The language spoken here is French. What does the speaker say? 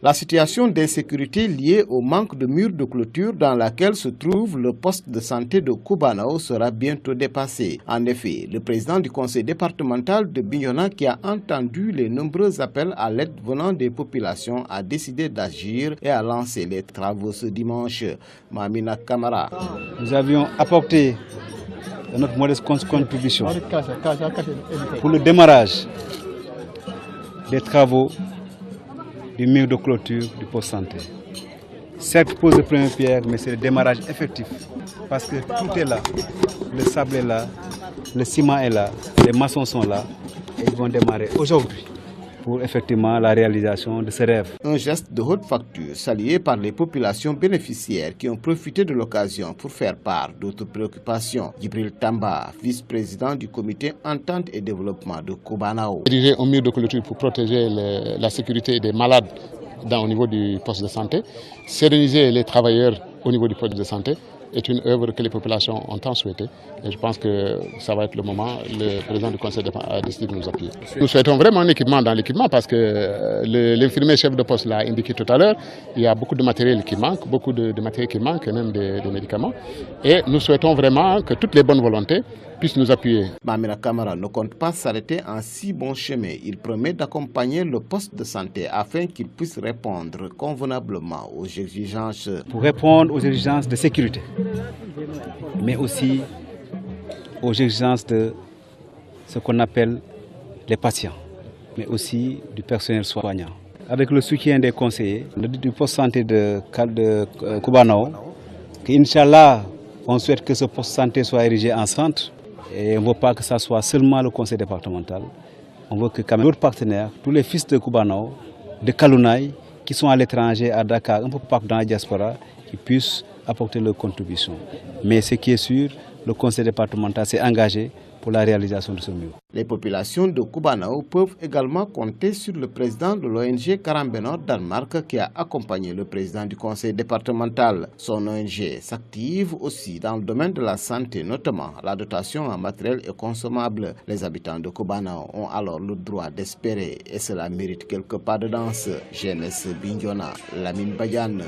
La situation d'insécurité liée au manque de murs de clôture dans laquelle se trouve le poste de santé de Koubanao sera bientôt dépassée. En effet, le président du conseil départemental de Bignona, qui a entendu les nombreux appels à l'aide venant des populations, a décidé d'agir et a lancé les travaux ce dimanche. Mamina Kamara. Nous avions apporté notre modeste contribution pour le démarrage des travaux du mur de clôture du poste santé. Certes, pose de première pierre, mais c'est le démarrage effectif. Parce que tout est là. Le sable est là, le ciment est là, les maçons sont là. Et ils vont démarrer aujourd'hui pour effectivement la réalisation de ce rêve. Un geste de haute facture salué par les populations bénéficiaires qui ont profité de l'occasion pour faire part d'autres préoccupations. Djibril Tamba, vice-président du comité Entente et Développement de Koubanao. Ériger un mur de clôture pour protéger la sécurité des malades au niveau du poste de santé, séréniser les travailleurs au niveau du poste de santé est une œuvre que les populations ont tant souhaité. Et je pense que ça va être le moment. Le président du conseil a décidé de nous appuyer. Nous souhaitons vraiment un équipement dans l'équipement parce que l'infirmier chef de poste l'a indiqué tout à l'heure. Il y a beaucoup de matériel qui manque, beaucoup de matériel qui manque, et même des médicaments. Et nous souhaitons vraiment que toutes les bonnes volontés puissent nous appuyer. Mamina Kamara ne compte pas s'arrêter en si bon chemin. Il promet d'accompagner le poste de santé afin qu'il puisse répondre convenablement aux exigences. Pour répondre aux exigences de sécurité, mais aussi aux exigences de ce qu'on appelle les patients, mais aussi du personnel soignant. Avec le soutien des conseillers du poste santé de Koubanao, Inch'Allah, on souhaite que ce poste santé soit érigé en centre. Et on ne veut pas que ce soit seulement le conseil départemental. On veut que quand même d'autres partenaires, tous les fils de Koubanao, de Kalounaï, qui sont à l'étranger, à Dakar, un peu partout dans la diaspora, qui puissent apporter leur contribution. Mais ce qui est sûr, le conseil départemental s'est engagé pour la réalisation de ce mur. Les populations de Koubanao peuvent également compter sur le président de l'ONG Karambenor Danemark qui a accompagné le président du conseil départemental. Son ONG s'active aussi dans le domaine de la santé, notamment la dotation en matériel et consommable. Les habitants de Koubanao ont alors le droit d'espérer et cela mérite quelques pas de danse. GMS Bignona, Lamine Badiane.